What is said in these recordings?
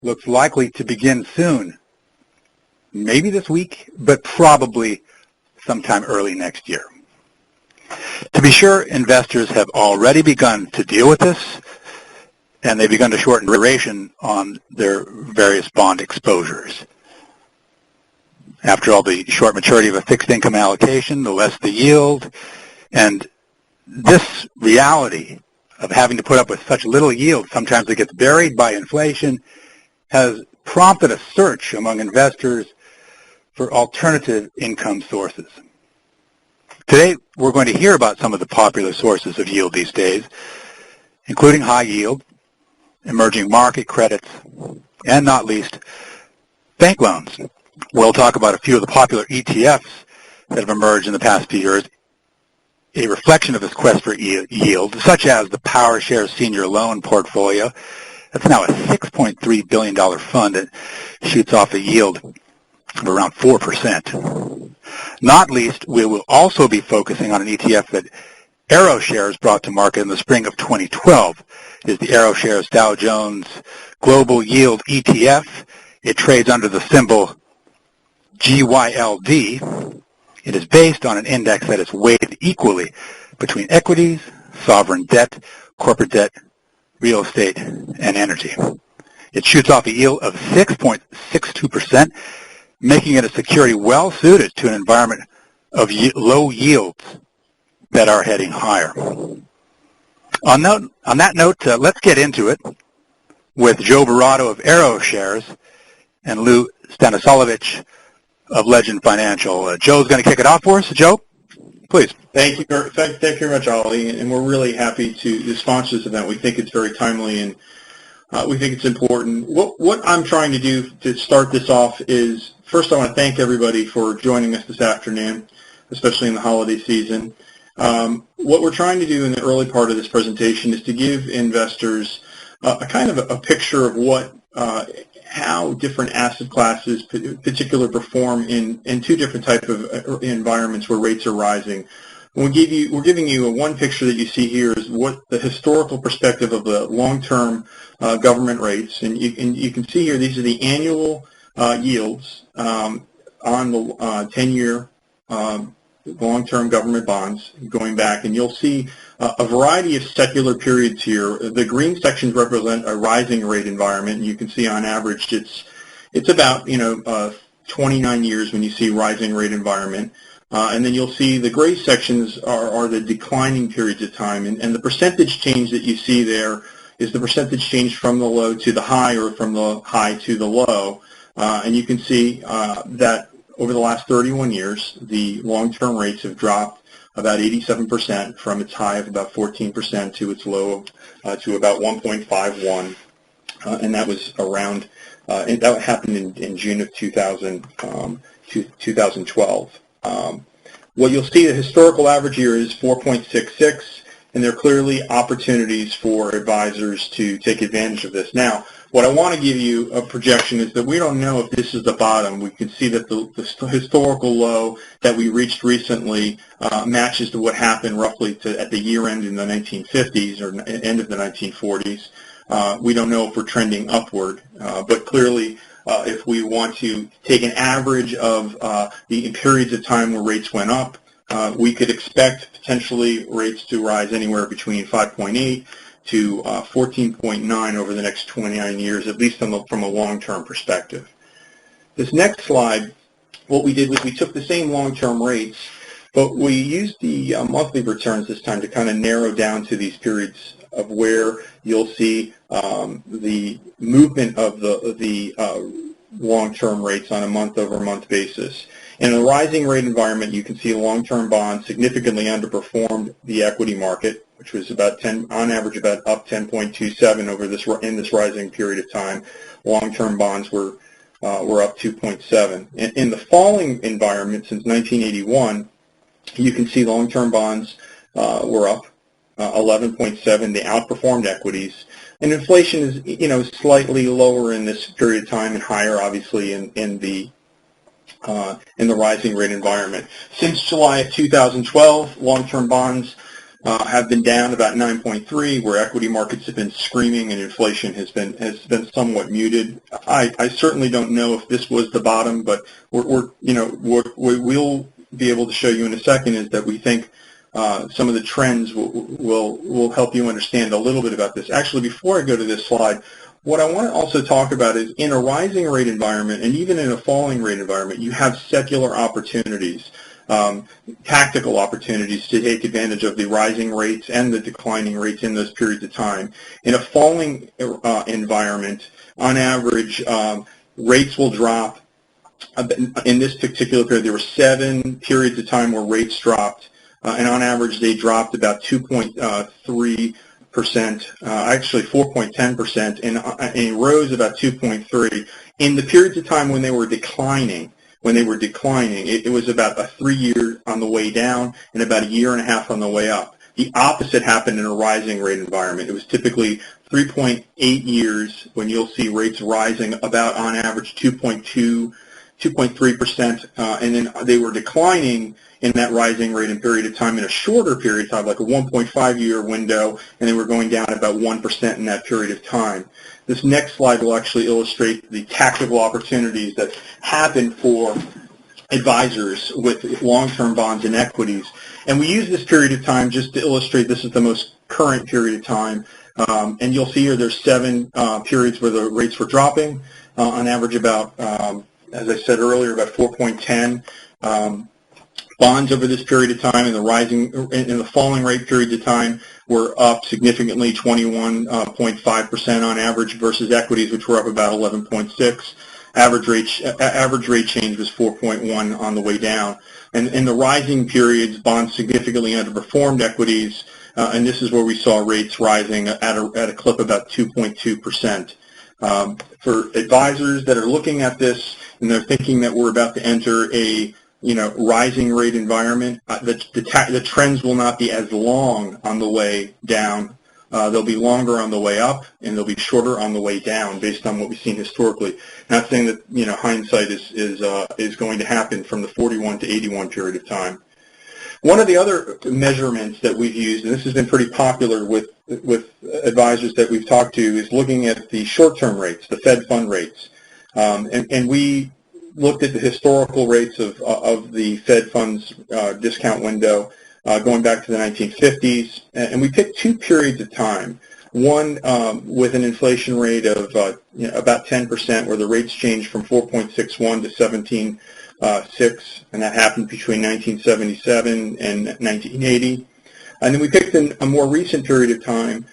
looks likely to begin soon. Maybe this week, but probably sometime early next year. To be sure, investors have already begun to deal with this, and they've begun to shorten duration on their various bond exposures. After all, the short maturity of a fixed income allocation, the less the yield, and this reality of having to put up with such little yield, sometimes it gets buried by inflation, has prompted a search among investors for alternative income sources. Today, we're going to hear about some of the popular sources of yield these days, including high yield, emerging market credits, and not least, bank loans. We'll talk about a few of the popular ETFs that have emerged in the past few years, a reflection of this quest for yield, such as the PowerShares Senior Loan Portfolio. That's now a $6.3 billion fund that shoots off a yield of around 4%. Not least, we will also be focusing on an ETF that AeroShares brought to market in the spring of 2012. It is the AeroShares Dow Jones Global Yield ETF. It trades under the symbol GYLD. It is based on an index that is weighted equally between equities, sovereign debt, corporate debt, real estate, and energy. It shoots off a yield of 6.62%, making it a security well suited to an environment of low yields that are heading higher. On that note, let's get into it with Joe Barrato of AeroShares and Lou Stanasolovich of Legend Financial. Joe's going to kick it off for us. Joe, please. Thank you very much, Ollie, and we're really happy to sponsor this event. We think it's very timely, and we think it's important. What I'm trying to do to start this off is, first I want to thank everybody for joining us this afternoon, especially in the holiday season. What we're trying to do in the early part of this presentation is to give investors a kind of a picture of how different asset classes particularly perform in two different types of environments where rates are rising. We're giving you one picture that you see here is what the historical perspective of the long-term government rates, and you can see here these are the annual yields on the 10-year long-term government bonds going back, and you'll see a variety of secular periods here. The green sections represent a rising rate environment, and you can see on average it's about 29 years when you see rising rate environment. And then you'll see the gray sections are the declining periods of time, and the percentage change that you see there is the percentage change from the low to the high or from the high to the low. And you can see that over the last 31 years, the long-term rates have dropped about 87% from its high of about 14% to its low to about 1.51, and that was around. And that happened in June of 2012. What you'll see, the historical average here is 4.66, and there are clearly opportunities for advisors to take advantage of this. Now, what I want to give you a projection is that we don't know if this is the bottom. We can see that the historical low that we reached recently matches to what happened roughly at the year end in the 1950s or end of the 1940s. We don't know if we're trending upward, but clearly if we want to take an average of the periods of time where rates went up, we could expect potentially rates to rise anywhere between 5.8 to 14.9 over the next 29 years, at least from a long-term perspective. This next slide, what we did was we took the same long-term rates, but we used the monthly returns this time to kind of narrow down to these periods of where you'll see the movement of the long-term rates on a month-over-month basis. In a rising rate environment, you can see long-term bonds significantly underperformed the equity market, which was about on average about up 10.27 over in this rising period of time. Long-term bonds were up 2.7. In the falling environment since 1981, you can see long-term bonds were up 11.7. They outperformed equities, and inflation is slightly lower in this period of time and higher, obviously, in the rising rate environment. Since July of 2012, long-term bonds have been down about 9.3, where equity markets have been screaming and inflation has been somewhat muted. I certainly don't know if this was the bottom, but what we'll be able to show you in a second is that we think some of the trends will help you understand a little bit about this. Actually, before I go to this slide, what I want to also talk about is in a rising rate environment and even in a falling rate environment, you have secular opportunities. Tactical opportunities to take advantage of the rising rates and the declining rates in those periods of time. In a falling environment, on average, rates will drop. In this particular period, there were 7 periods of time where rates dropped, and on average, they dropped about 2.3%, actually 4.10%, and rose about 2.3%. In the periods of time when they were declining, it was about a 3-year on the way down and about a 1.5 years on the way up. The opposite happened in a rising rate environment. It was typically 3.8 years when you'll see rates rising about on average 2.3%, and then they were declining in that rising rate and period of time in a shorter period of time, like a 1.5-year window, and they were going down about 1% in that period of time. This next slide will actually illustrate the tactical opportunities that happen for advisors with long-term bonds and equities. And we use this period of time just to illustrate this is the most current period of time. And you'll see here there's 7 periods where the rates were dropping, on average about, as I said earlier, about 4.10. Bonds over this period of time in the falling rate periods of time were up significantly, 21.5% on average versus equities, which were up about 11.6. Average rate change was 4.1 on the way down. And in the rising periods, bonds significantly underperformed equities, and this is where we saw rates rising at a clip about 2.2%. For advisors that are looking at this and they're thinking that we're about to enter a rising rate environment, the trends will not be as long on the way down. They'll be longer on the way up, and they'll be shorter on the way down, based on what we've seen historically. Not saying that hindsight is going to happen from the 41 to 81 period of time. One of the other measurements that we've used, and this has been pretty popular with advisors that we've talked to, is looking at the short-term rates, the Fed fund rates, and we looked at the historical rates of the Fed funds discount window going back to the 1950s, and we picked 2 periods of time. One with an inflation rate of about 10%, where the rates changed from 4.61 to 17.6, and that happened between 1977 and 1980. And then we picked a more recent period of time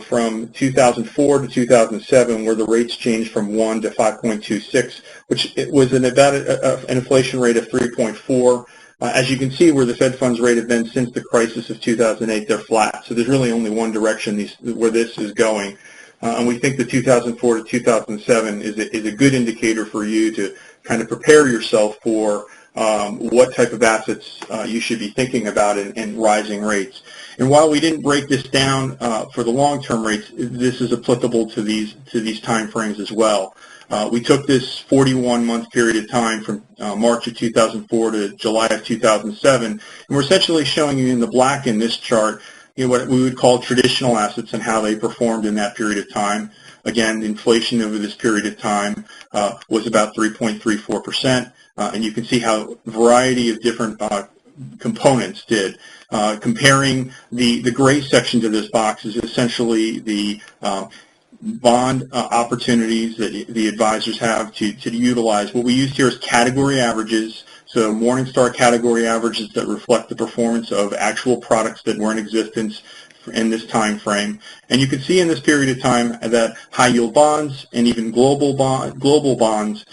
from 2004 to 2007, where the rates changed from 1 to 5.26, which it was about an inflation rate of 3.4. As you can see, where the Fed funds rate have been since the crisis of 2008, they're flat. So there's really only one direction where this is going. And we think the 2004 to 2007 is a good indicator for you to kind of prepare yourself for what type of assets you should be thinking about in rising rates. And while we didn't break this down for the long-term rates, this is applicable to these time frames as well. We took this 41-month period of time from March of 2004 to July of 2007, and we're essentially showing you in the black in this chart what we would call traditional assets and how they performed in that period of time. Again, inflation over this period of time was about 3.34%, and you can see how a variety of different components did. Comparing the gray section to this box is essentially the bond opportunities that the advisors have to utilize. What we used here is category averages, so Morningstar category averages that reflect the performance of actual products that were in existence in this time frame. And you can see in this period of time that high-yield bonds and even global bonds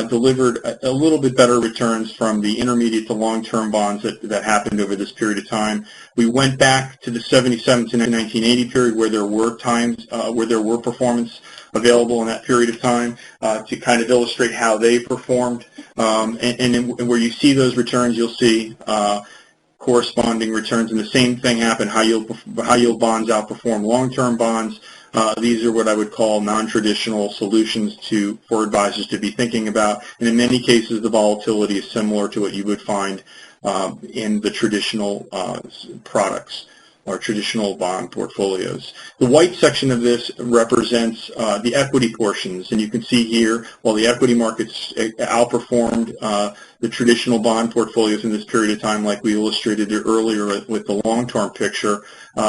delivered a little bit better returns from the intermediate to long-term bonds that happened over this period of time. We went back to the 77 to 1980 period where there were times where there were performance available in that period of time to kind of illustrate how they performed. And where you see those returns, you'll see corresponding returns, and the same thing happened. High-yield bonds outperform long-term bonds. These are what I would call non-traditional solutions for advisors to be thinking about, and in many cases the volatility is similar to what you would find in the traditional products. our traditional bond portfolios. The white section of this represents the equity portions, and you can see here, while the equity markets outperformed the traditional bond portfolios in this period of time, like we illustrated earlier with the long-term picture,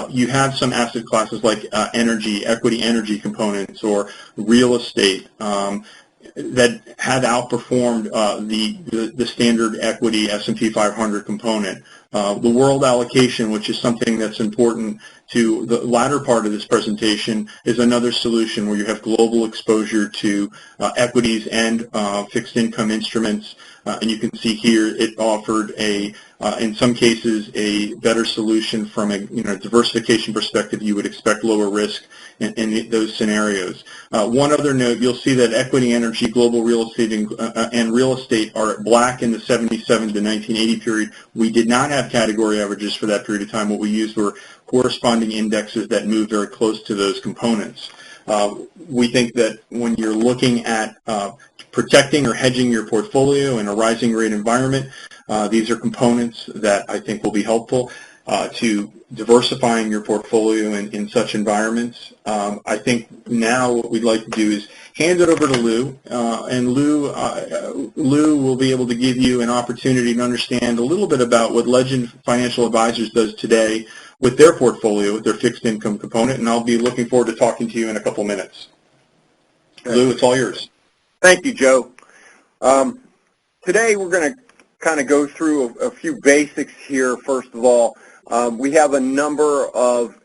you have some asset classes like equity energy components, or real estate, that have outperformed the standard equity S&P 500 component. The world allocation, which is something that's important to the latter part of this presentation, is another solution where you have global exposure to equities and fixed income instruments. And you can see here it offered in some cases, a better solution from a diversification perspective. You would expect lower risk in those scenarios. One other note, you'll see that equity, energy, global real estate, and real estate are black in the 77 to 1980 period. We did not have category averages for that period of time. What we used were corresponding indexes that moved very close to those components. We think that when you're looking at protecting or hedging your portfolio in a rising rate environment, these are components that I think will be helpful to diversifying your portfolio in such environments. I think now what we'd like to do is hand it over to Lou, and Lou will be able to give you an opportunity to understand a little bit about what Legend Financial Advisors does today with their portfolio, with their fixed income component, and I'll be looking forward to talking to you in a couple minutes. Lou, it's all yours. Thank you, Joe. Today we're going to kind of go through a few basics here. First of all, we have a number of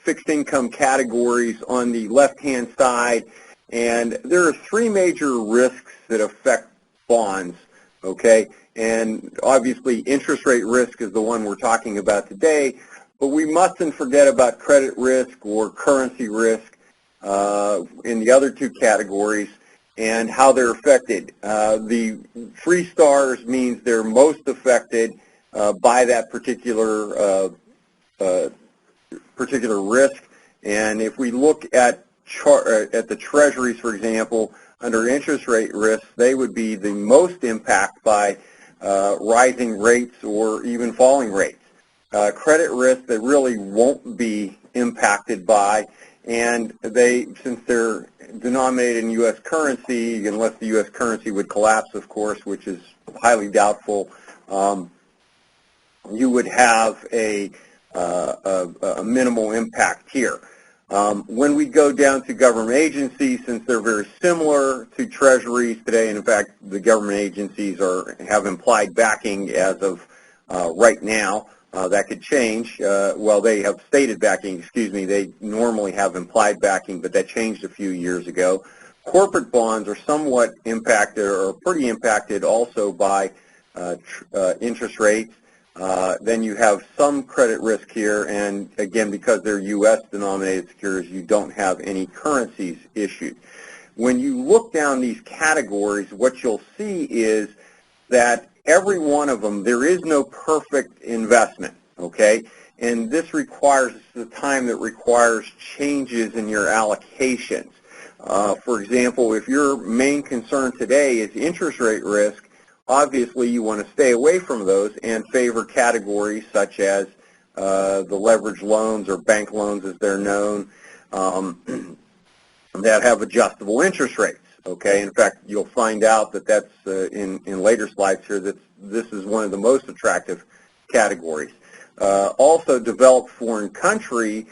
fixed income categories on the left-hand side, and there are three major risks that affect bonds, okay? And obviously interest rate risk is the one we're talking about today, but we mustn't forget about credit risk or currency risk in the other two categories and how they're affected. The 3 stars means they're most affected by that particular risk. And if we look at the treasuries, for example, under interest rate risk, they would be the most impacted by rising rates or even falling rates. Credit risk they really won't be impacted by, and since they're denominated in U.S. currency, unless the U.S. currency would collapse, of course, which is highly doubtful, you would have a minimal impact here. When we go down to government agencies, since they're very similar to treasuries today, and in fact the government agencies have implied backing as of right now. That could change. Well, they have stated backing, excuse me. They normally have implied backing, but that changed a few years ago. Corporate bonds are somewhat impacted, or pretty impacted also by interest rates. Then you have some credit risk here, and again, because they're U.S. denominated securities, you don't have any currencies issued. When you look down these categories, what you'll see is that every one of them, there is no perfect investment, okay? And this requires the time that requires changes in your allocations. For example, if your main concern today is interest rate risk, obviously you want to stay away from those and favor categories such as the leveraged loans, or bank loans as they're known, that have adjustable interest rates. Okay, in fact, you'll find out that that's in later slides here that this is one of the most attractive categories. Also, developed foreign country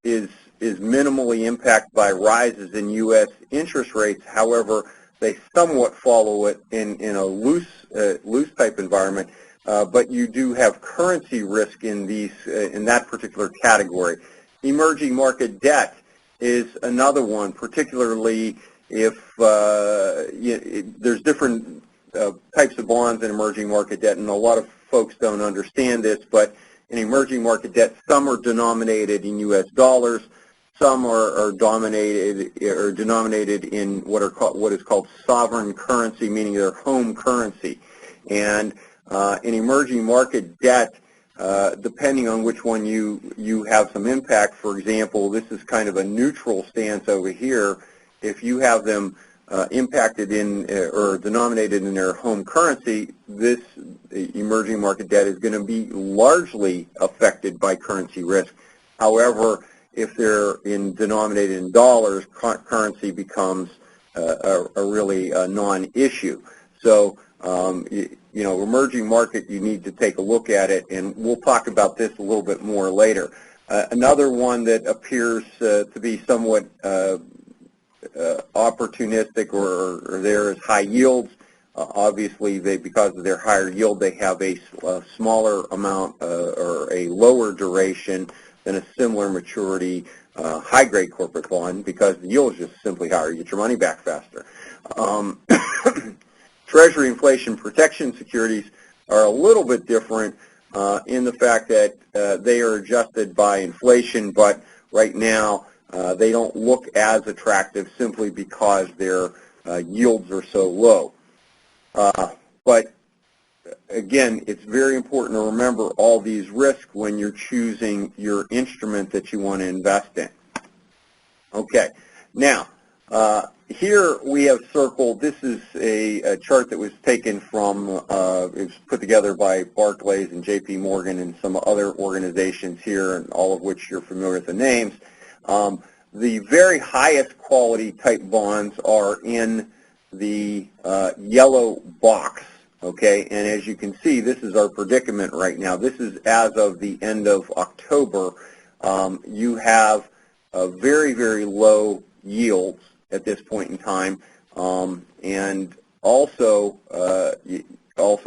is minimally impacted by rises in U.S. interest rates. However, they somewhat follow it in a loose type environment, but you do have currency risk in that particular category. Emerging market debt is another one, particularly if there's different types of bonds in emerging market debt, and a lot of folks don't understand this, but in emerging market debt, some are denominated in U.S. dollars, some are denominated in what is called sovereign currency, meaning their home currency. And in emerging market debt, depending on which one you have some impact. For example, this is kind of a neutral stance over here. If you have them impacted in or denominated in their home currency, this emerging market debt is going to be largely affected by currency risk. However, if they're denominated in dollars, currency becomes a really non-issue. So, emerging market, you need to take a look at it, and we'll talk about this a little bit more later. Another one that appears to be somewhat opportunistic or there is high yields. Obviously, because of their higher yield, they have a smaller amount or a lower duration than a similar maturity high-grade corporate bond because the yield is just simply higher. You get your money back faster. Treasury inflation protection securities are a little bit different in the fact that they are adjusted by inflation, but right now they don't look as attractive simply because their yields are so low. But again, it's very important to remember all these risks when you're choosing your instrument that you want to invest in. Okay, now here we have circled, this is a chart that was taken from, it was put together by Barclays and JP Morgan and some other organizations here, and all of which you're familiar with the names. The very highest quality type bonds are in the yellow box, okay? And as you can see, this is our predicament right now. This is as of the end of October. You have very, very low yields at this point in time, and also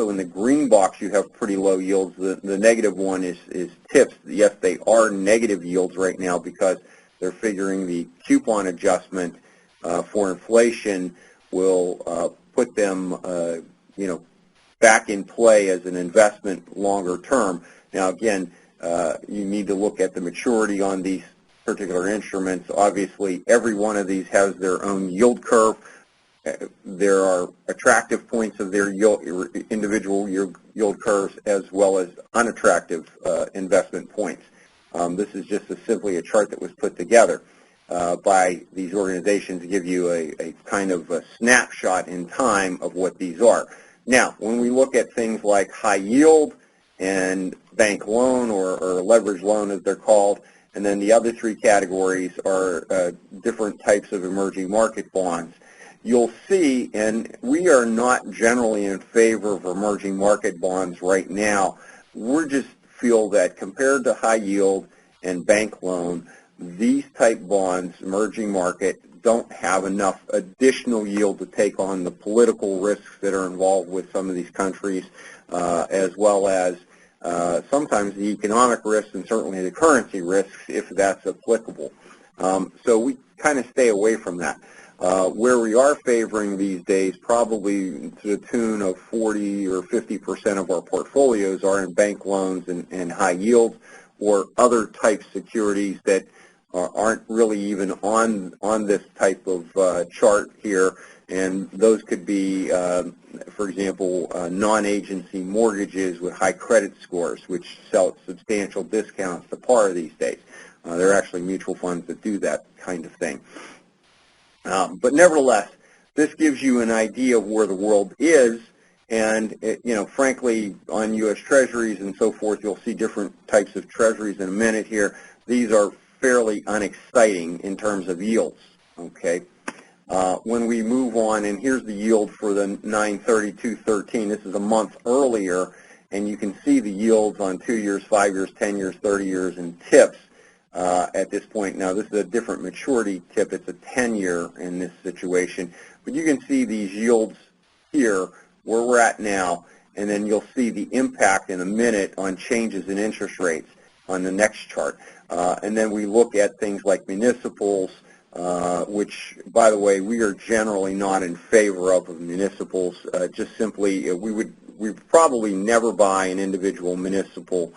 in the green box you have pretty low yields. The negative one is tips. Yes, they are negative yields right now because they're figuring the coupon adjustment for inflation will put them, back in play as an investment longer term. Now, again, you need to look at the maturity on these particular instruments. Obviously, every one of these has their own yield curve. There are attractive points of their individual yield curves as well as unattractive investment points. This is just simply a chart that was put together by these organizations to give you a kind of a snapshot in time of what these are. Now, when we look at things like high yield and bank loan or leverage loan as they're called, and then the other three categories are different types of emerging market bonds. You'll see, and we are not generally in favor of emerging market bonds right now. We just feel that compared to high yield and bank loan, these type bonds, emerging market, don't have enough additional yield to take on the political risks that are involved with some of these countries, as well as sometimes the economic risks and certainly the currency risks if that's applicable. So we kind of stay away from that. Where we are favoring these days, probably to the tune of 40 or 50% of our portfolios are in bank loans and high yield or other type securities that aren't really even on this type of chart here, and those could be, for example, non-agency mortgages with high credit scores, which sell at substantial discounts to par these days. There are actually mutual funds that do that kind of thing. But nevertheless, this gives you an idea of where the world is, and frankly, on U.S. Treasuries and so forth, you'll see different types of Treasuries in a minute here. These are fairly unexciting in terms of yields, okay? When we move on, and here's the yield for the 9/30/2/13. This is a month earlier, and you can see the yields on 2 years, 5 years, 10 years, 30 years, and tips at this point. Now, this is a different maturity tip. It's a 10-year in this situation. But you can see these yields here, where we're at now, and then you'll see the impact in a minute on changes in interest rates on the next chart. And then we look at things like municipals, which, by the way, we are generally not in favor of municipals. Just simply, we would probably never buy an individual municipal,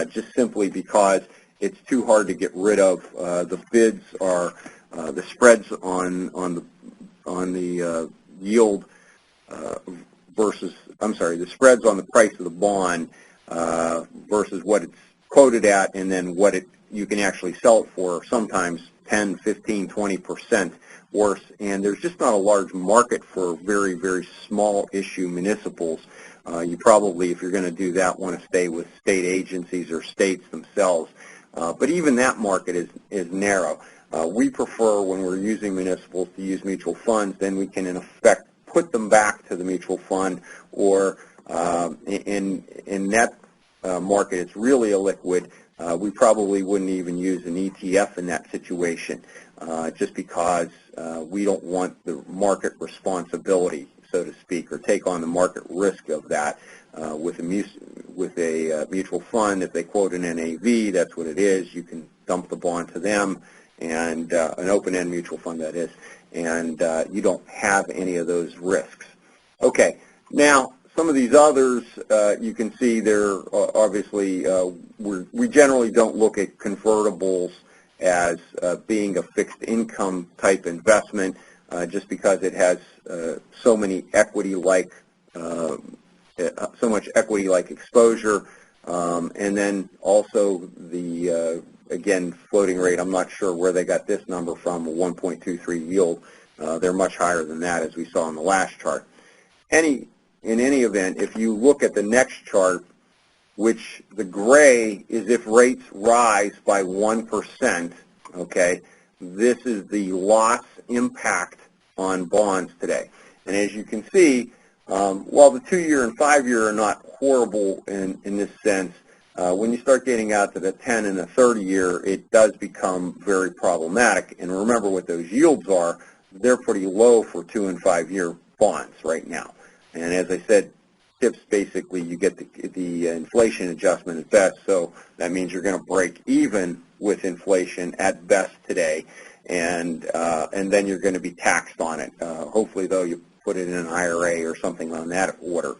just simply because it's too hard to get rid of. The bids are the spreads on the yield versus, the spreads on the price of the bond versus what it's quoted at, and then what you can actually sell it for, sometimes 10, 15, 20% worse, and there's just not a large market for very, very small issue municipals. You probably, if you're going to do that, want to stay with state agencies or states themselves. But even that market is narrow. We prefer, when we're using municipals, to use mutual funds. Then we can, in effect, put them back to the mutual fund, or in that market, it's really illiquid. We probably wouldn't even use an ETF in that situation, just because we don't want the market responsibility, so to speak, or take on the market risk of that. With a mutual fund, if they quote an NAV, that's what it is. You can dump the bond to them, and an open-end mutual fund, that is, and you don't have any of those risks. Okay, now some of these others, you can see they're obviously, we generally don't look at convertibles as being a fixed income type investment, just because it has so much equity-like exposure, and then also the again, floating rate. I'm not sure where they got this number from, a 1.23 yield. They're much higher than that, as we saw in the last chart. In any event, if you look at the next chart, which the gray is if rates rise by 1%, okay, this is the loss impact on bonds today. And as you can see, while the 2-year and 5-year are not horrible in this sense, when you start getting out to the 10 and the 30-year, it does become very problematic. And remember what those yields are. They're pretty low for 2 and 5-year bonds right now. And as I said, TIPS, basically you get the inflation adjustment at best, so that means you're going to break even with inflation at best today, and then you're going to be taxed on it. Hopefully, though, you put it in an IRA or something on that order.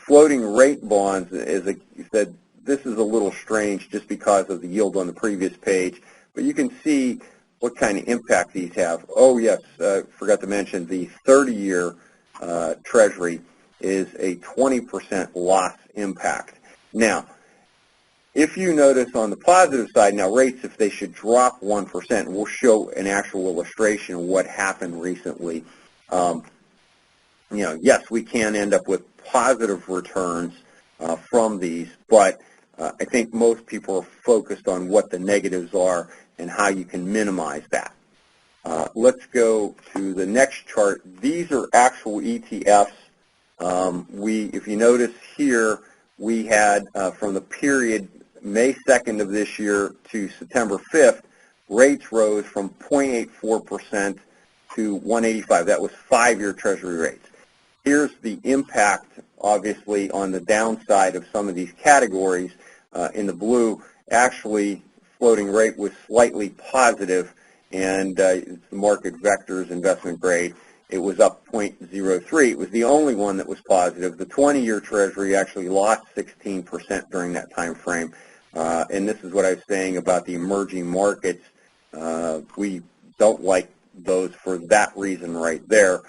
Floating rate bonds, as I said, this is a little strange just because of the yield on the previous page, but you can see what kind of impact these have. Oh, yes, forgot to mention the 30-year Treasury is a 20% loss impact. Now, if you notice on the positive side, now rates, if they should drop 1%, we'll show an actual illustration of what happened recently. Yes, we can end up with positive returns from these, but I think most people are focused on what the negatives are and how you can minimize that. Let's go to the next chart. These are actual ETFs. If you notice here, we had from the period May 2nd of this year to September 5th, rates rose from 0.84% to 1.85. That was 5-year Treasury rates. Here's the impact, obviously, on the downside of some of these categories. In the blue, actually, floating rate was slightly positive, and the market vectors, investment grade, it was up 0.03. It was the only one that was positive. The 20-year Treasury actually lost 16% during that time frame. And this is what I was saying about the emerging markets. We don't like those for that reason right there.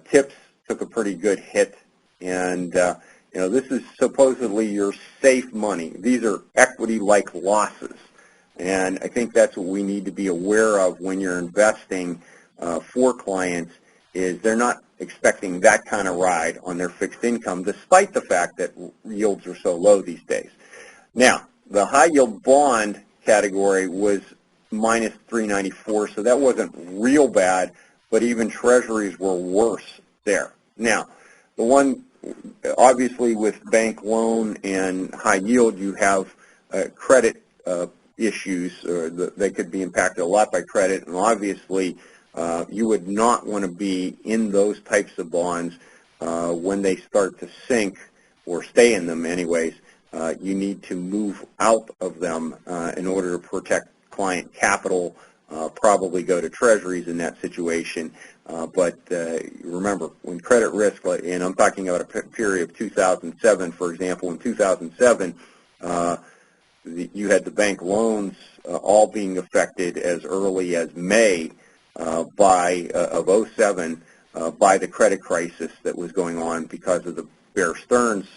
TIPS took a pretty good hit, and this is supposedly your safe money. These are equity-like losses, and I think that's what we need to be aware of when you're investing for clients, is they're not expecting that kind of ride on their fixed income, despite the fact that yields are so low these days. Now, the high-yield bond category was minus 394, so that wasn't real bad, but even treasuries were worse there. Now, the one, obviously, with bank loan and high yield, you have credit issues. They could be impacted a lot by credit, and obviously, you would not want to be in those types of bonds when they start to sink, or stay in them anyways. You need to move out of them in order to protect client capital, probably go to treasuries in that situation. But remember, when credit risk, and I'm talking about a period of 2007, for example, in 2007, you had the bank loans all being affected as early as May of 2007 by the credit crisis that was going on because of the Bear Stearns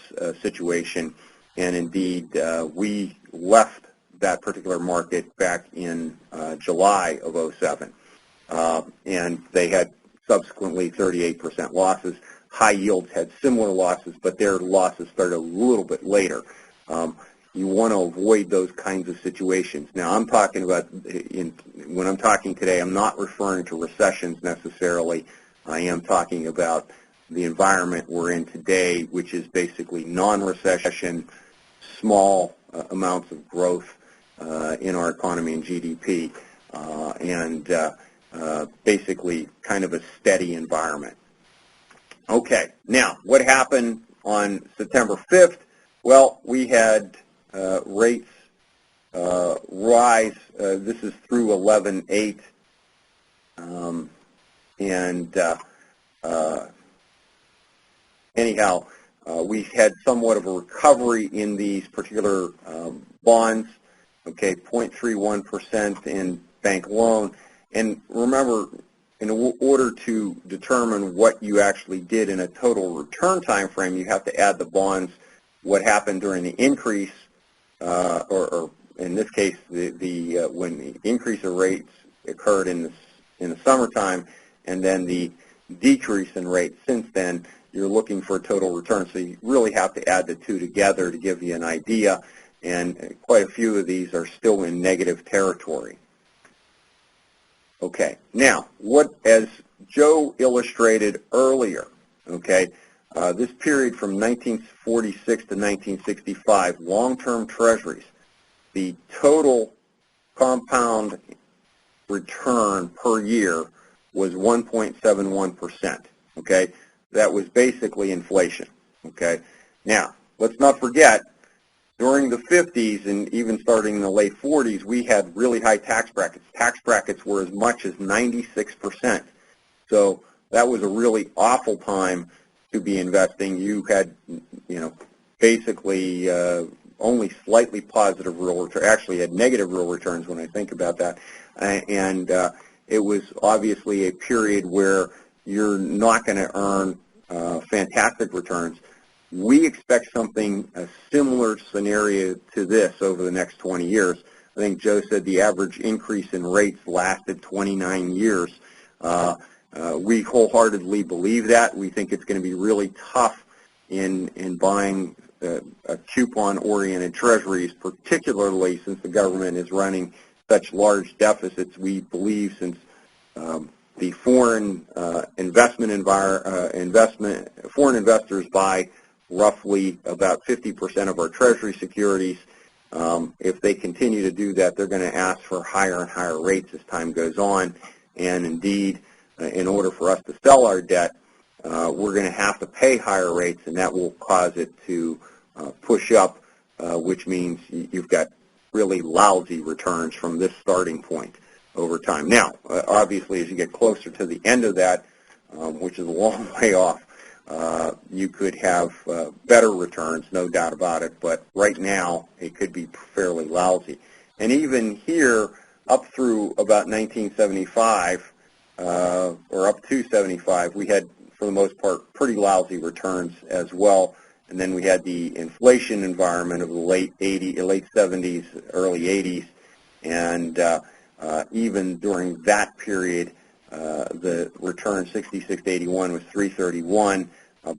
situation. And indeed, we left that particular market back in July of 07. And they had subsequently 38% losses. High yields had similar losses, but their losses started a little bit later. You want to avoid those kinds of situations. Now, I'm talking about, when I'm talking today, I'm not referring to recessions necessarily. I am talking about the environment we're in today, which is basically non-recession, small amounts of growth in our economy and GDP, and basically kind of a steady environment. Okay, now, what happened on September 5th? Well, we had rates rise. This is through 11/8, anyhow, we had somewhat of a recovery in these particular bonds. Okay, 0.31% in bank loan, and remember, in order to determine what you actually did in a total return time frame, you have to add the bonds, what happened during the increase, or in this case, when the increase of rates occurred in the summertime, and then the decrease in rates since then. You're looking for a total return, so you really have to add the two together to give you an idea, and quite a few of these are still in negative territory. Okay, now, as Joe illustrated earlier, okay, this period from 1946 to 1965, long-term treasuries, the total compound return per year was 1.71%, okay? That was basically inflation, okay? Now, let's not forget, during the 50s and even starting in the late 40s, we had really high tax brackets. Tax brackets were as much as 96%. So that was a really awful time to be investing. You had, basically only slightly positive real return. Actually, had negative real returns when I think about that. And it was obviously a period where you're not going to earn fantastic returns. We expect something, a similar scenario to this over the next 20 years. I think Joe said the average increase in rates lasted 29 years. We wholeheartedly believe that. We think it's going to be really tough in buying coupon-oriented treasuries, particularly since the government is running such large deficits. We believe since the foreign foreign investors buy roughly about 50% of our treasury securities. If they continue to do that, they're going to ask for higher and higher rates as time goes on. And indeed, in order for us to sell our debt, we're going to have to pay higher rates, and that will cause it to push up, which means you've got really lousy returns from this starting point over time. Now, obviously, as you get closer to the end of that, which is a long way off, you could have better returns, no doubt about it, but right now it could be fairly lousy. And even here, up through about 1975, or up to 75, we had, for the most part, pretty lousy returns as well. And then we had the inflation environment of the late 70s, early 80s, and even during that period, the return 66 to 81 was 331.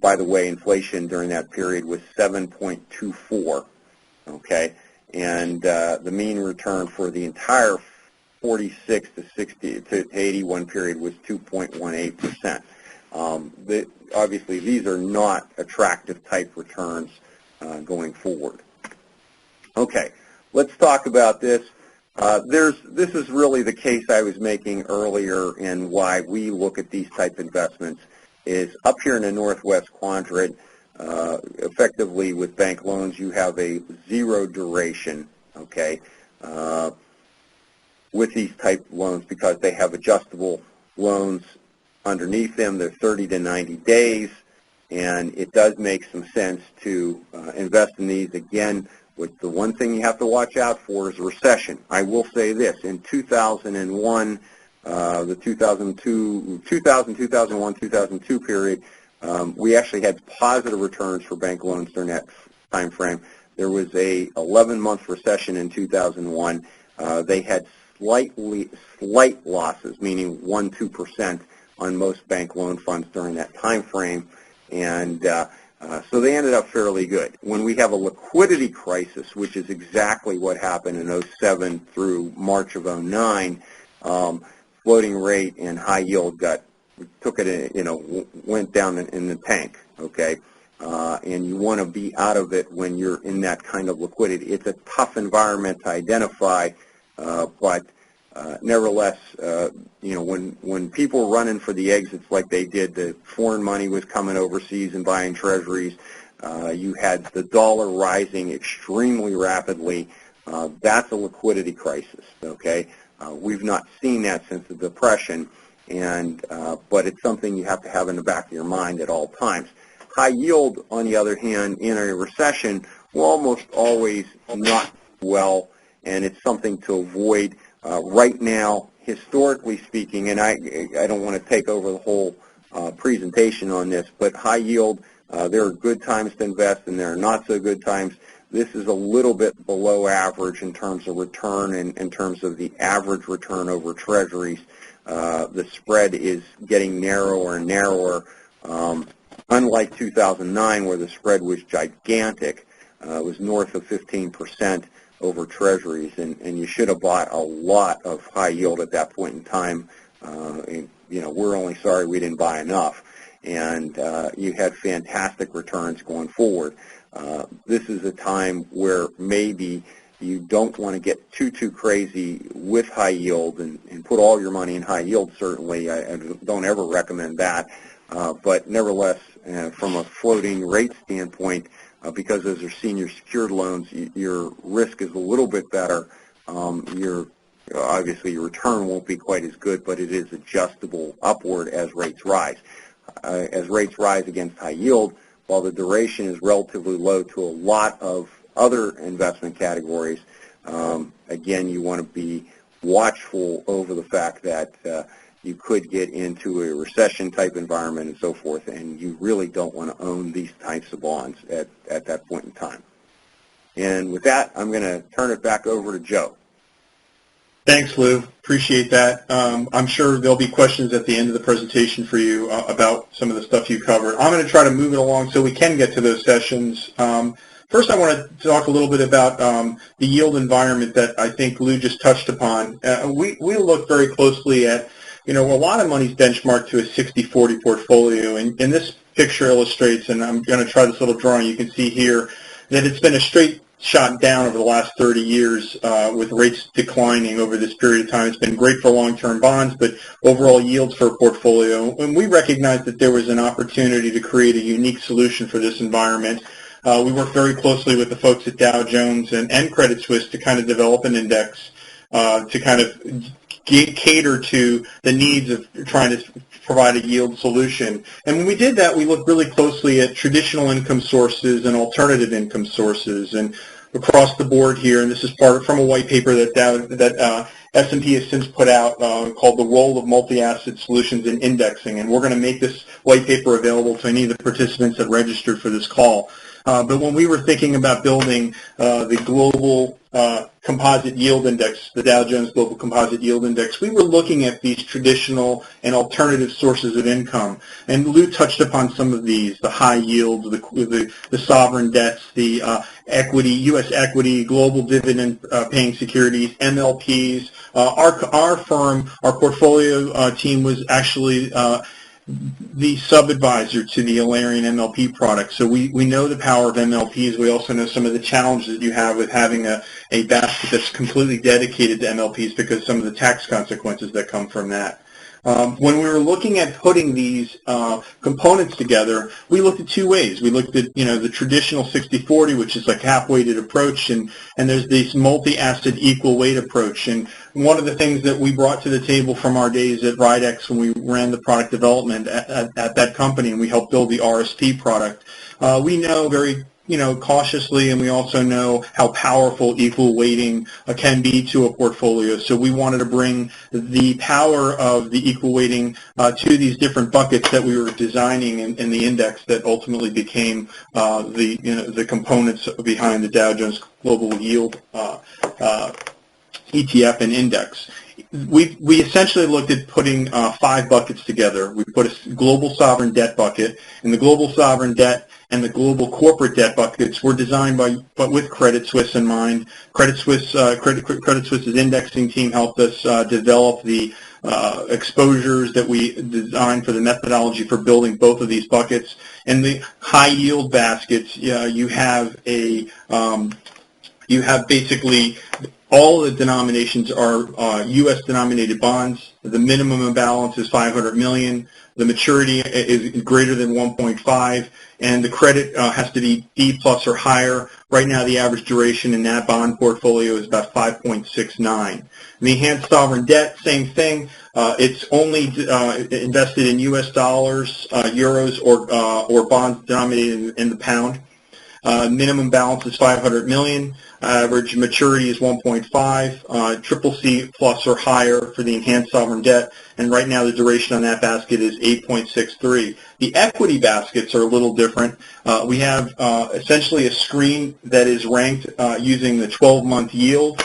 By the way, inflation during that period was 7.24. Okay, and the mean return for the entire 46 to 60 to 81 period was 2.18%. Obviously, these are not attractive type returns going forward. Okay, let's talk about this. This is really the case I was making earlier, and why we look at these type investments is up here in the northwest quadrant. Effectively, with bank loans, you have a zero duration. Okay, with these type loans, because they have adjustable loans underneath them. They're 30 to 90 days, and it does make some sense to invest in these. Again, with the one thing you have to watch out for is recession. I will say this: in 2001, the 2000, 2001, 2002 period, we actually had positive returns for bank loans during that time frame. There was a 11-month recession in 2001. They had slight losses, meaning 1-2% on most bank loan funds during that time frame, and so they ended up fairly good. When we have a liquidity crisis, which is exactly what happened in 07 through March of 09, floating rate and high yield went down in the tank. Okay, and you want to be out of it when you're in that kind of liquidity. It's a tough environment to identify, but nevertheless, when people were running for the exits like they did, the foreign money was coming overseas and buying treasuries. You had the dollar rising extremely rapidly. That's a liquidity crisis. Okay, we've not seen that since the Depression, but it's something you have to have in the back of your mind at all times. High yield, on the other hand, in a recession will almost always not do well, and it's something to avoid. Right now, historically speaking, and I don't want to take over the whole presentation on this, but high yield, there are good times to invest and there are not so good times. This is a little bit below average in terms of return and in terms of the average return over treasuries. The spread is getting narrower and narrower. Unlike 2009, where the spread was gigantic, it was north of 15% over treasuries, and you should have bought a lot of high yield at that point in time. We're only sorry we didn't buy enough, and you had fantastic returns going forward. This is a time where maybe you don't want to get too crazy with high yield and put all your money in high yield. Certainly, I don't ever recommend that. But nevertheless, from a floating rate standpoint, because those are senior secured loans, your risk is a little bit better. Obviously, your return won't be quite as good, but it is adjustable upward as rates rise. As rates rise against high yield, while the duration is relatively low to a lot of other investment categories, again, you want to be watchful over the fact that you could get into a recession-type environment and so forth, and you really don't want to own these types of bonds at that point in time. And with that, I'm going to turn it back over to Joe. Thanks, Lou. Appreciate that. I'm sure there'll be questions at the end of the presentation for you about some of the stuff you covered. I'm going to try to move it along so we can get to those sessions. First, I want to talk a little bit about the yield environment that I think Lou just touched upon. We look very closely at, a lot of money's benchmarked to a 60-40 portfolio, and this picture illustrates, and I'm going to try this little drawing you can see here, that it's been a straight shot down over the last 30 years with rates declining over this period of time. It's been great for long-term bonds, but overall yields for a portfolio. And we recognized that there was an opportunity to create a unique solution for this environment. We worked very closely with the folks at Dow Jones and Credit Suisse to kind of develop an index to kind of cater to the needs of trying to provide a yield solution. And when we did that, we looked really closely at traditional income sources and alternative income sources, and across the board here, and this is from a white paper that S&P has since put out called The Role of Multi-Asset Solutions in Indexing, and we're going to make this white paper available to any of the participants that registered for this call. But when we were thinking about building the global composite yield index, the Dow Jones Global Composite Yield Index, we were looking at these traditional and alternative sources of income. And Lou touched upon some of these, the high yield, the sovereign debts, the equity, U.S. equity, global dividend paying securities, MLPs. Our firm, our portfolio team was actually the sub-advisor to the Alarian MLP product. So we know the power of MLPs. We also know some of the challenges that you have with having a basket that's completely dedicated to MLPs because some of the tax consequences that come from that. When we were looking at putting these components together, we looked at two ways. We looked at, the traditional 60-40, which is like half-weighted approach, and there's this multi-asset equal weight approach. And one of the things that we brought to the table from our days at Ridex when we ran the product development at that company and we helped build the RSP product, we know very cautiously, and we also know how powerful equal weighting can be to a portfolio. So we wanted to bring the power of the equal weighting to these different buckets that we were designing in the index that ultimately became the components behind the Dow Jones Global Yield ETF and index. We essentially looked at putting 5 buckets together. We put a global sovereign debt bucket, and the global sovereign debt and the global corporate debt buckets were designed but with Credit Suisse in mind. Credit Suisse's indexing team helped us develop the exposures that we designed for the methodology for building both of these buckets. And the high yield baskets, you have basically all the denominations are U.S. denominated bonds. The minimum balance is $500 million. The maturity is greater than 1.5, and the credit has to be B+ or higher. Right now, the average duration in that bond portfolio is about 5.69. The enhanced sovereign debt, same thing. It's only invested in U.S. dollars, euros, or bonds denominated in the pound. Minimum balance is $500 million. Average maturity is 1.5, triple C plus or higher for the enhanced sovereign debt, and right now the duration on that basket is 8.63. The equity baskets are a little different. We have essentially a screen that is ranked using the 12-month yield.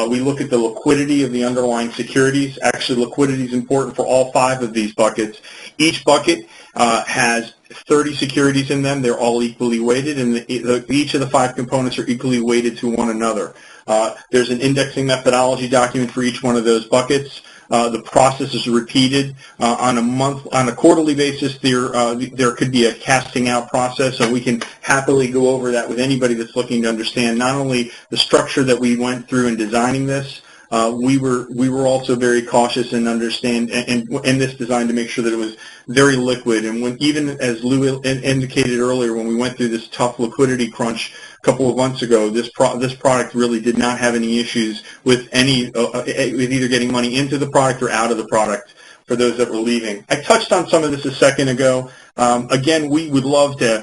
We look at the liquidity of the underlying securities. Actually, liquidity is important for all 5 of these buckets. Each bucket has 30 securities in them. They're all equally weighted, and each of the 5 components are equally weighted to one another. There's an indexing methodology document for each one of those buckets. The process is repeated on a quarterly basis. There could be a casting out process, and we can happily go over that with anybody that's looking to understand not only the structure that we went through in designing this. We were also very cautious and understand in this design to make sure that it was very liquid. And even as Lou indicated earlier, when we went through this tough liquidity crunch a couple of months ago, this product really did not have any issues with with either getting money into the product or out of the product for those that were leaving. I touched on some of this a second ago. Again, we would love to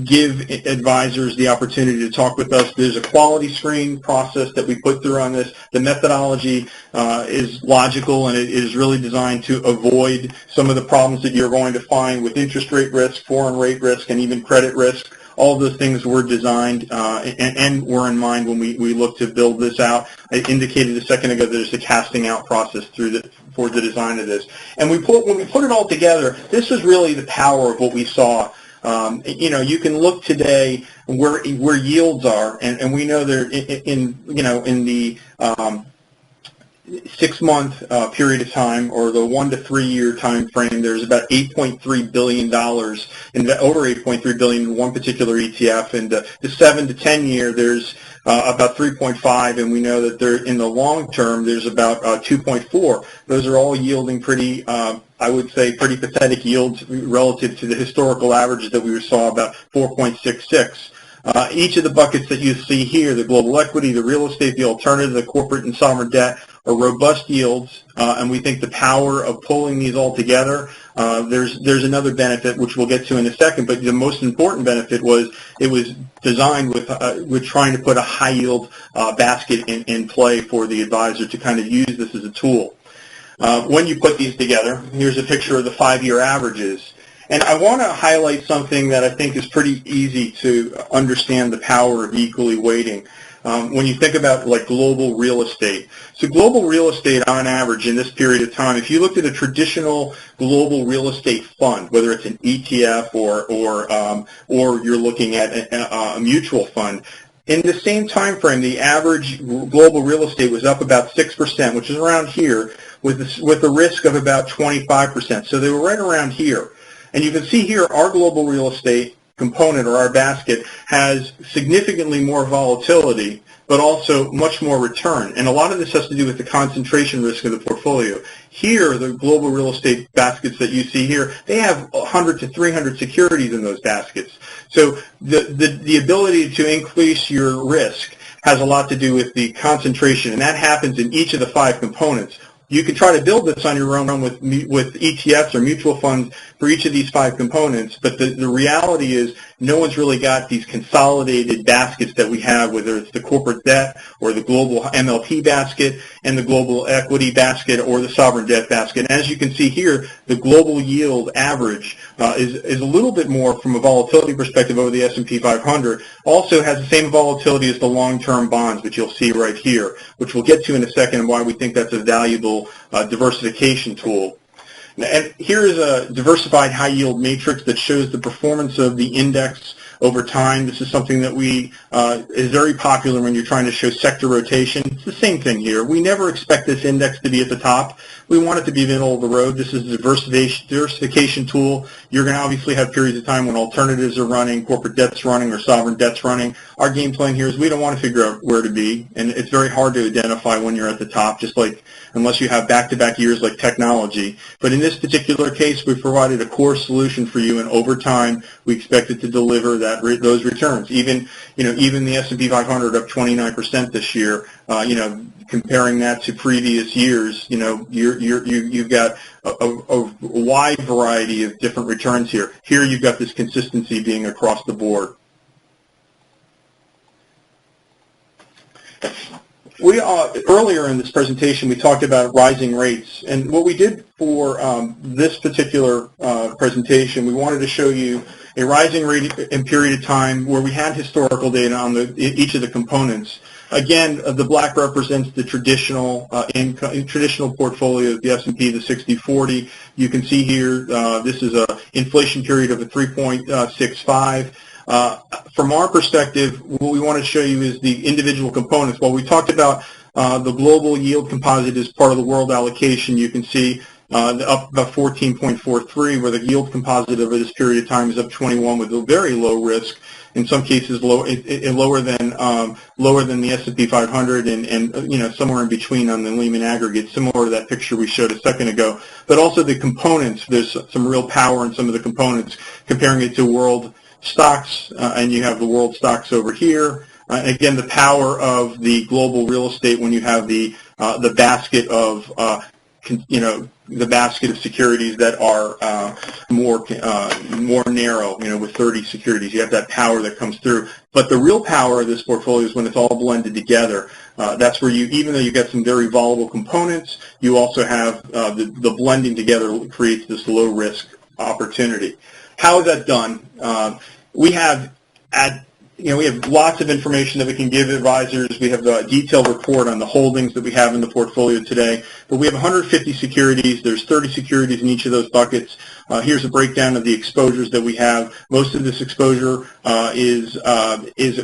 give advisors the opportunity to talk with us. There's a quality screen process that we put through on this. The methodology is logical, and it is really designed to avoid some of the problems that you're going to find with interest rate risk, foreign rate risk, and even credit risk. All of those things were designed and were in mind when we looked to build this out. I indicated a second ago that there's a casting out process for the design of this. And when we put it all together, this was really the power of what we saw. You can look today where yields are, and we know they're in the 6-month period of time, or the 1 to 3 year time frame. There's about $8.3 billion, over $8.3 billion in one particular ETF, and the 7 to 10 year there's about 3.5, and we know that they're in the long term there's about 2.4. Those are all yielding pretty, I would say, pretty pathetic yields relative to the historical averages that we saw, about 4.66. Each of the buckets that you see here, the global equity, the real estate, the alternative, the corporate and sovereign debt, are robust yields, and we think the power of pulling these all together, there's another benefit which we'll get to in a second, but the most important benefit was it was designed with trying to put a high yield basket in play for the advisor to kind of use this as a tool. When you put these together, here's a picture of the 5-year averages. And I want to highlight something that I think is pretty easy to understand the power of equally weighting. When you think about like global real estate. So global real estate on average in this period of time, if you looked at a traditional global real estate fund, whether it's an ETF or you're looking at a mutual fund, in the same time frame, the average global real estate was up about 6%, which is around here, with a risk of about 25%. So they were right around here. And you can see here our global real estate component, or our basket, has significantly more volatility, but also much more return. And a lot of this has to do with the concentration risk of the portfolio. Here, the global real estate baskets that you see here, they have 100 to 300 securities in those baskets. So the ability to increase your risk has a lot to do with the concentration, and that happens in each of the 5 components. You can try to build this on your own with ETFs or mutual funds for each of these 5 components, but the reality is no one's really got these consolidated baskets that we have, whether it's the corporate debt or the global MLP basket and the global equity basket or the sovereign debt basket. And as you can see here, the global yield average is a little bit more from a volatility perspective over the S&P 500. Also has the same volatility as the long-term bonds, which you'll see right here, which we'll get to in a second and why we think that's a valuable diversification tool. And here is a diversified high yield matrix that shows the performance of the index over time. This is something that is very popular when you're trying to show sector rotation. It's the same thing here. We never expect this index to be at the top. We want it to be middle of the road. This is a diversification tool. You're going to obviously have periods of time when alternatives are running, corporate debt's running, or sovereign debt's running. Our game plan here is we don't want to figure out where to be, and it's very hard to identify when you're at the top, just like unless you have back-to-back years like technology. But in this particular case, we've provided a core solution for you, and over time, we expect it to deliver those returns. Even the S&P 500 up 29% this year. Comparing that to previous years, you've got a wide variety of different returns here. Here, you've got this consistency being across the board. Earlier in this presentation, we talked about rising rates, and what we did for this particular presentation, we wanted to show you a rising rate in period of time where we had historical data on each of the components. Again, the black represents the traditional traditional portfolio of the S&P, the 60/40. You can see here this is an inflation period of a 3.65. From our perspective, what we want to show you is the individual components. While we talked about the global yield composite as part of the world allocation, you can see up about 14.43, where the yield composite over this period of time is up 21 with a very low risk. In some cases, lower than the S&P 500, and somewhere in between on the Lehman aggregate, similar to that picture we showed a second ago. But also the components, there's some real power in some of the components. Comparing it to world stocks, and you have the world stocks over here. Again, the power of the global real estate when you have the basket of the basket of securities that are more narrow, with 30 securities. You have that power that comes through. But the real power of this portfolio is when it's all blended together. That's where even though you get some very volatile components, you also have the blending together creates this low risk opportunity. How is that done? We have lots of information that we can give advisors. We have a detailed report on the holdings that we have in the portfolio today. But we have 150 securities. There's 30 securities in each of those buckets. Here's a breakdown of the exposures that we have. Most of this exposure is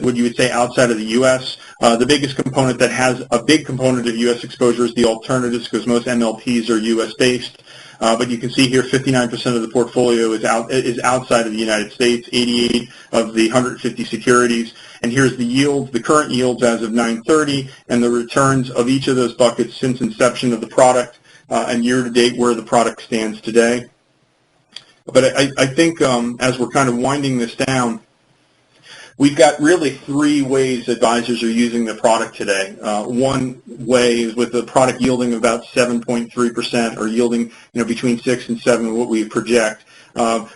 what you would say outside of the U.S. The biggest component that has a big component of U.S. exposure is the alternatives, because most MLPs are U.S.-based. But you can see here 59% of the portfolio is outside of the United States, 88 of the 150 securities. And here's the yield, the current yields as of 9/30, and the returns of each of those buckets since inception of the product and year-to-date where the product stands today. But I think as we're kind of winding this down, we've got really three ways advisors are using the product today. One way is with the product yielding about 7.3%, or yielding between 6 and 7, what we project.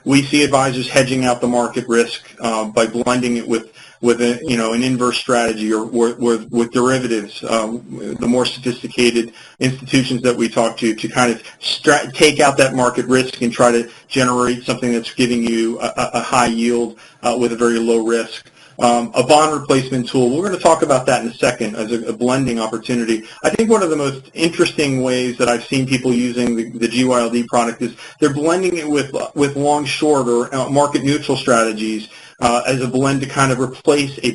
We see advisors hedging out the market risk by blending it with an inverse strategy or with derivatives. The more sophisticated institutions that we talk to kind of take out that market risk and try to generate something that's giving you a high yield with a very low risk. A bond replacement tool, we're going to talk about that in a second as a blending opportunity. I think one of the most interesting ways that I've seen people using the GYLD product is they're blending it with long-short or market-neutral strategies as a blend to kind of replace a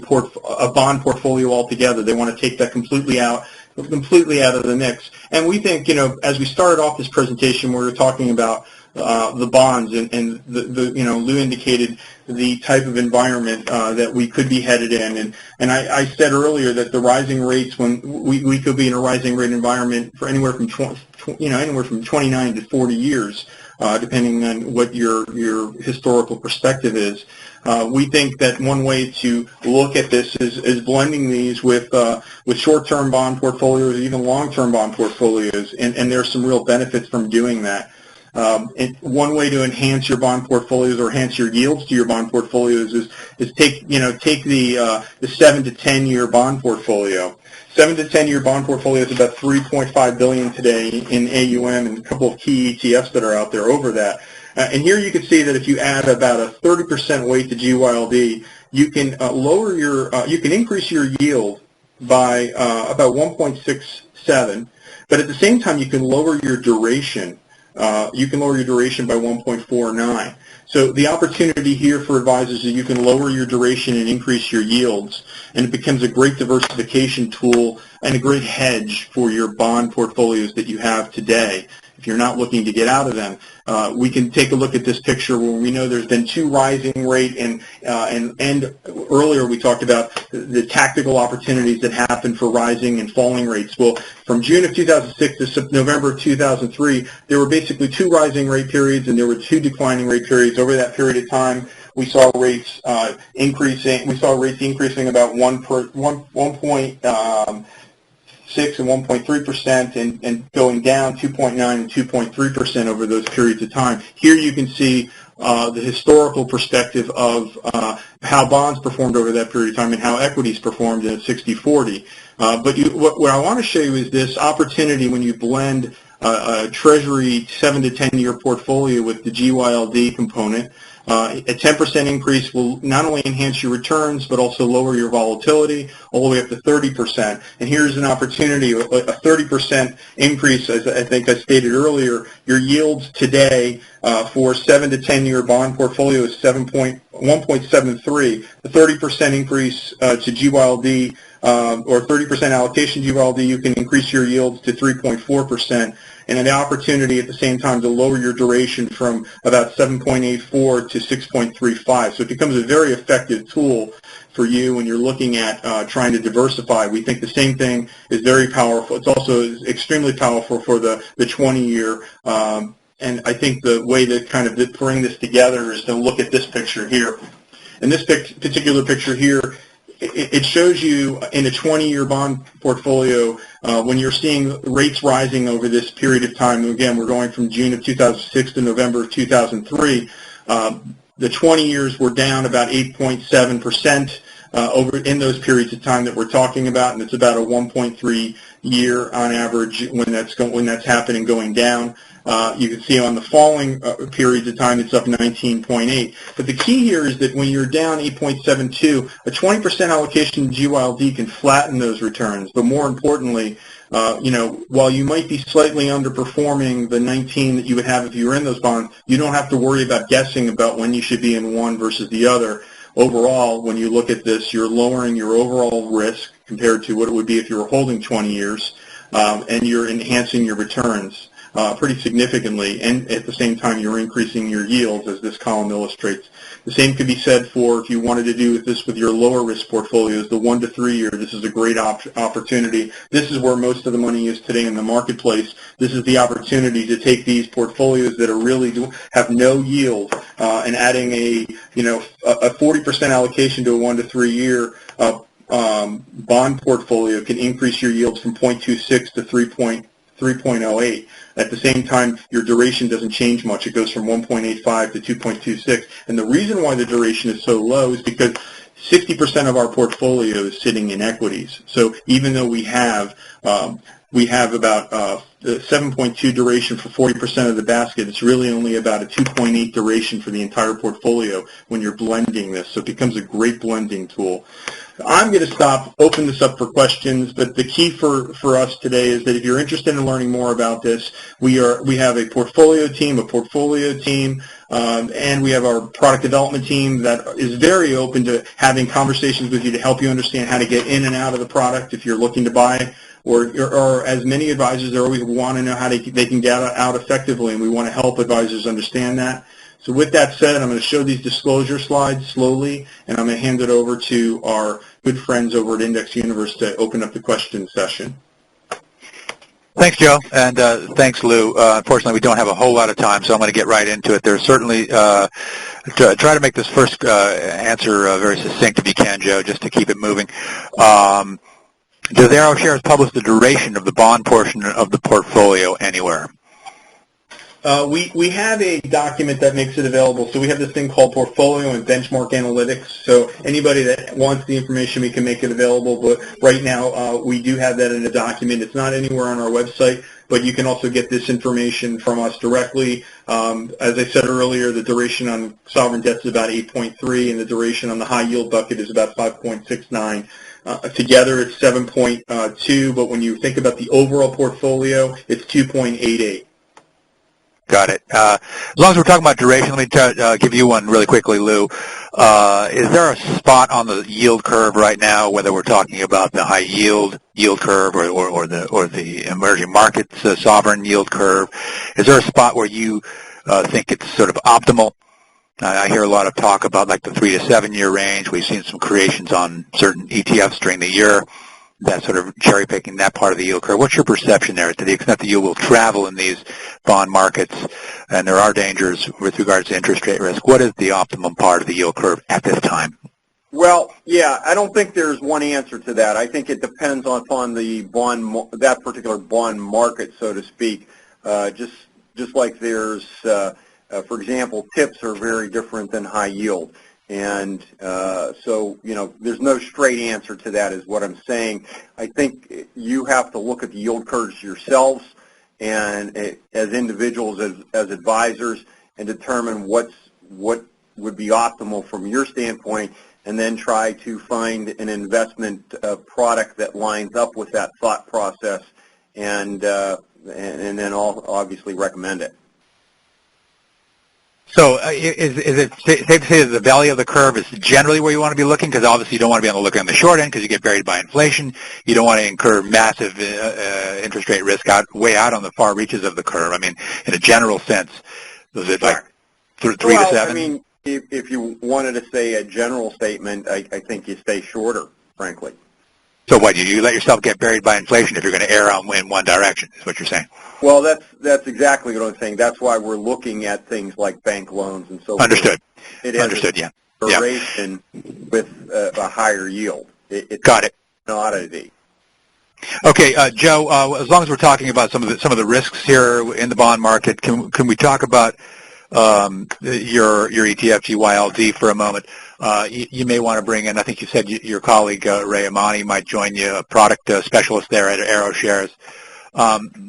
bond portfolio altogether. They want to take that completely out of the mix. And we think, as we started off this presentation, we were talking about the bonds, and Lou indicated the type of environment that we could be headed in, and I said earlier that the rising rates, when we could be in a rising rate environment for anywhere from 29 to 40 years, depending on what your historical perspective is. We think that one way to look at this is blending these with short-term bond portfolios, even long-term bond portfolios, and there's some real benefits from doing that. And one way to enhance your bond portfolios or enhance your yields to your bond portfolios is take the 7 to 10 year bond portfolio. 7 to 10 year bond portfolio is about $3.5 billion today in AUM, and a couple of key ETFs that are out there over that. And here you can see that if you add about a 30% weight to GYLD, you can you can increase your yield by about 1.67, but at the same time you can lower your duration. You can lower your duration by 1.49. So the opportunity here for advisors is you can lower your duration and increase your yields, and it becomes a great diversification tool and a great hedge for your bond portfolios that you have today. If you're not looking to get out of them, we can take a look at this picture where we know there's been two rising rate, and earlier we talked about the tactical opportunities that happen for rising and falling rates. Well, from June of 2006 to November of 2003, there were basically two rising rate periods and there were two declining rate periods. Over that period of time, we saw rates increasing. We saw rates increasing about 1.6 and 1.3%, and going down 2.9 and 2.3% over those periods of time. Here you can see the historical perspective of how bonds performed over that period of time and how equities performed in a 60-40. But what I want to show you is this opportunity when you blend a Treasury 7 to 10 year portfolio with the GYLD component. A 10% increase will not only enhance your returns, but also lower your volatility all the way up to 30%. And here's an opportunity, a 30% increase, as I think I stated earlier. Your yields today for 7 to 10 year bond portfolio is 1.73. The 30% increase to GYLD or 30% allocation to GYLD, you can increase your yields to 3.4%. And an opportunity at the same time to lower your duration from about 7.84 to 6.35. So it becomes a very effective tool for you when you're looking at trying to diversify. We think the same thing is very powerful. It's also extremely powerful for the 20-year. And I think the way to kind of bring this together is to look at this picture here. And this particular picture here, it shows you in a 20-year bond portfolio when you're seeing rates rising over this period of time. Again, we're going from June of 2006 to November of 2003. The 20 years were down about 8.7% over in those periods of time that we're talking about, and it's about a 1.3 year on average when that's happening going down. You can see on the falling periods of time, it's up 19.8. But the key here is that when you're down 8.72, a 20% allocation to GYLD can flatten those returns. But more importantly, while you might be slightly underperforming the 19 that you would have if you were in those bonds, you don't have to worry about guessing about when you should be in one versus the other. Overall, when you look at this, you're lowering your overall risk compared to what it would be if you were holding 20 years, and you're enhancing your returns pretty significantly, and at the same time you're increasing your yields, as this column illustrates. The same could be said for if you wanted to do this with your lower risk portfolios, the 1 to 3 year. This is a great opportunity. This is where most of the money is today in the marketplace. This is the opportunity to take these portfolios that are really have no yield and adding a 40% allocation to a 1 to 3 year bond portfolio can increase your yields from 0.26 to 3.08. At the same time, your duration doesn't change much. It goes from 1.85 to 2.26. And the reason why the duration is so low is because 60% of our portfolio is sitting in equities. So even though we have about 7.2 duration for 40% of the basket, it's really only about a 2.8 duration for the entire portfolio when you're blending this. So it becomes a great blending tool. I'm going to open this up for questions, but the key for us today is that if you're interested in learning more about this, we have a portfolio team, and we have our product development team that is very open to having conversations with you to help you understand how to get in and out of the product if you're looking to buy, or as many advisors, they always want to know how they can get out effectively, and we want to help advisors understand that. So with that said, I'm going to show these disclosure slides slowly, and I'm going to hand it over to our good friends over at IndexUniverse to open up the question session. Thanks, Joe, and thanks, Lou. Unfortunately, we don't have a whole lot of time, so I'm going to get right into it. There's certainly try to make this first answer very succinct if you can, Joe, just to keep it moving. Does ArrowShares publish the duration of the bond portion of the portfolio anywhere? We have a document that makes it available. So we have this thing called Portfolio and Benchmark Analytics. So anybody that wants the information, we can make it available. But right now, we do have that in a document. It's not anywhere on our website, but you can also get this information from us directly. As I said earlier, the duration on sovereign debt is about 8.3, and the duration on the high yield bucket is about 5.69. Together, it's 7.2, but when you think about the overall portfolio, it's 2.88. Got it. As long as we're talking about duration, let me give you one really quickly, Lou. Is there a spot on the yield curve right now, whether we're talking about the high yield curve or the emerging markets sovereign yield curve? Is there a spot where you think it's sort of optimal? I hear a lot of talk about like the 3 to 7 year range. We've seen some creations on certain ETFs during the year, that sort of cherry picking that part of the yield curve. What's your perception there to the extent that you will travel in these bond markets and there are dangers with regards to interest rate risk? What is the optimum part of the yield curve at this time? Well, yeah, I don't think there's one answer to that. I think it depends upon the that particular bond market, so to speak. Just like there's, for example, TIPS are very different than high yield. And so, there's no straight answer to that is what I'm saying. I think you have to look at the yield curves yourselves and as individuals, as advisors, and determine what would be optimal from your standpoint, and then try to find an investment product that lines up with that thought process, and then obviously recommend it. So is it safe to say that the value of the curve is generally where you want to be looking? Because obviously you don't want to be on the look on the short end because you get buried by inflation. You don't want to incur massive interest rate risk way out on the far reaches of the curve. I mean, in a general sense, is it like 3 to 7? I mean, if you wanted to say a general statement, I think you stay shorter, frankly. So what, you let yourself get buried by inflation if you're going to err in one direction, is what you're saying? Well, that's exactly what I'm saying. That's why we're looking at things like bank loans and so forth. Understood. It has Understood, yeah. duration with a higher yield. Got it. Commodity. Okay, Joe, as long as we're talking about some of the risks here in the bond market, can we talk about your ETF GYLD for a moment? You may want to bring in, I think you said your colleague Ray Amani might join you, a product specialist there at AeroShares.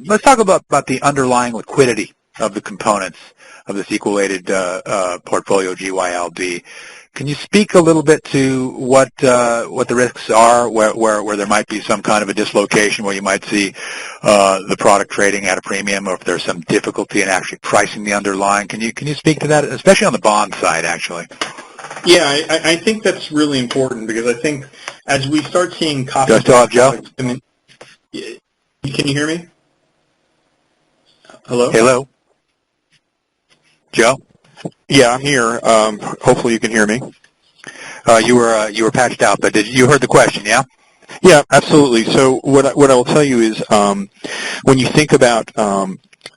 Let's talk about the underlying liquidity of the components of this equal-weighted portfolio GYLD. Can you speak a little bit to what the risks are, where there might be some kind of a dislocation, where you might see the product trading at a premium, or if there's some difficulty in actually pricing the underlying? Can you speak to that, especially on the bond side, actually? Yeah, I think that's really important because I think as we start seeing copy. Do I still have Joe? Can you hear me? Hello? Hello? Joe? Yeah, I'm here. Hopefully you can hear me. You were patched out, but you heard the question, yeah? Yeah, absolutely. So what I will tell you is when you think about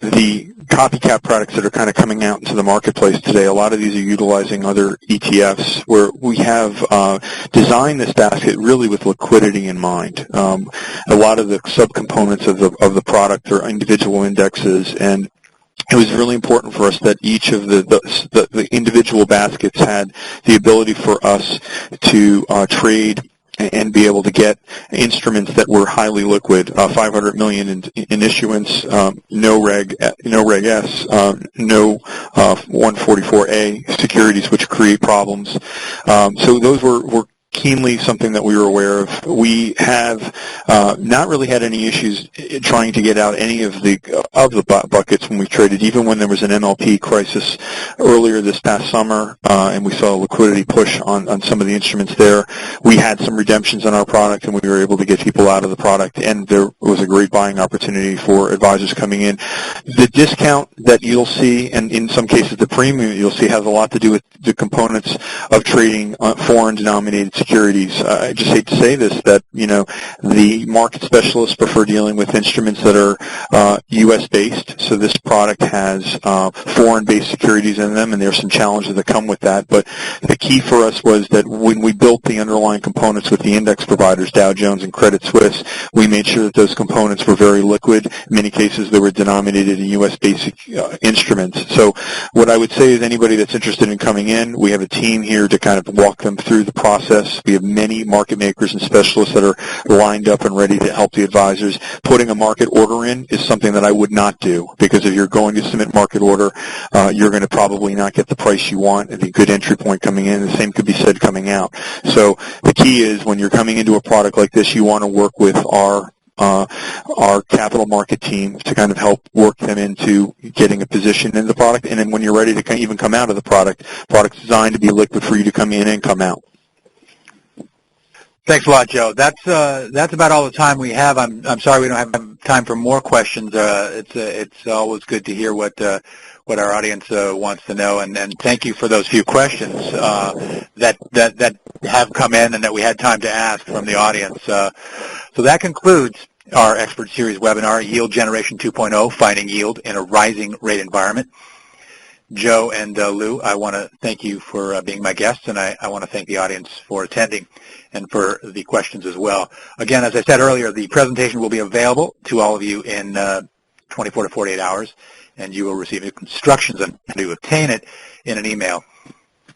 the copycat products that are kind of coming out into the marketplace today, a lot of these are utilizing other ETFs where we have designed this basket really with liquidity in mind. A lot of the subcomponents of the product are individual indexes, and it was really important for us that each of the individual baskets had the ability for us to trade and be able to get instruments that were highly liquid, $500 million in issuance, no Reg S, no 144A securities, which create problems. So those were keenly something that we were aware of. We have not really had any issues trying to get out any of the buckets when we traded, even when there was an MLP crisis earlier this past summer, and we saw a liquidity push on some of the instruments there. We had some redemptions on our product, and we were able to get people out of the product, and there was a great buying opportunity for advisors coming in. The discount that you'll see, and in some cases the premium you'll see, has a lot to do with the components of trading foreign-denominated securities. I just hate to say this, that, the market specialists prefer dealing with instruments that are U.S.-based. So this product has foreign-based securities in them, and there's some challenges that come with that. But the key for us was that when we built the underlying components with the index providers, Dow Jones and Credit Suisse, we made sure that those components were very liquid. In many cases, they were denominated in U.S.-based instruments. So what I would say is anybody that's interested in coming in, we have a team here to kind of walk them through the process. We have many market makers and specialists that are lined up and ready to help the advisors. Putting a market order in is something that I would not do, because if you're going to submit market order, you're going to probably not get the price you want and a good entry point coming in. The same could be said coming out. So the key is when you're coming into a product like this, you want to work with our capital market team to kind of help work them into getting a position in the product. And then when you're ready to even come out of the product's designed to be liquid for you to come in and come out. Thanks a lot, Joe. That's about all the time we have. I'm sorry we don't have time for more questions. It's always good to hear what our audience wants to know, and thank you for those few questions that have come in and that we had time to ask from the audience. So that concludes our Expert Series webinar, Yield Generation 2.0, Finding Yield in a Rising Rate Environment. Joe and Lou, I want to thank you for being my guests, and I want to thank the audience for attending and for the questions as well. Again, as I said earlier, the presentation will be available to all of you in 24 to 48 hours, and you will receive instructions on how to obtain it in an email.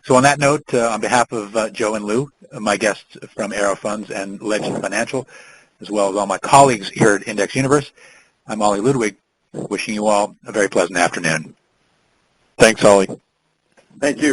So on that note, on behalf of Joe and Lou, my guests from Arrow Funds and Legend Financial, as well as all my colleagues here at IndexUniverse, I'm Ollie Ludwig, wishing you all a very pleasant afternoon. Thanks, Ollie. Thank you.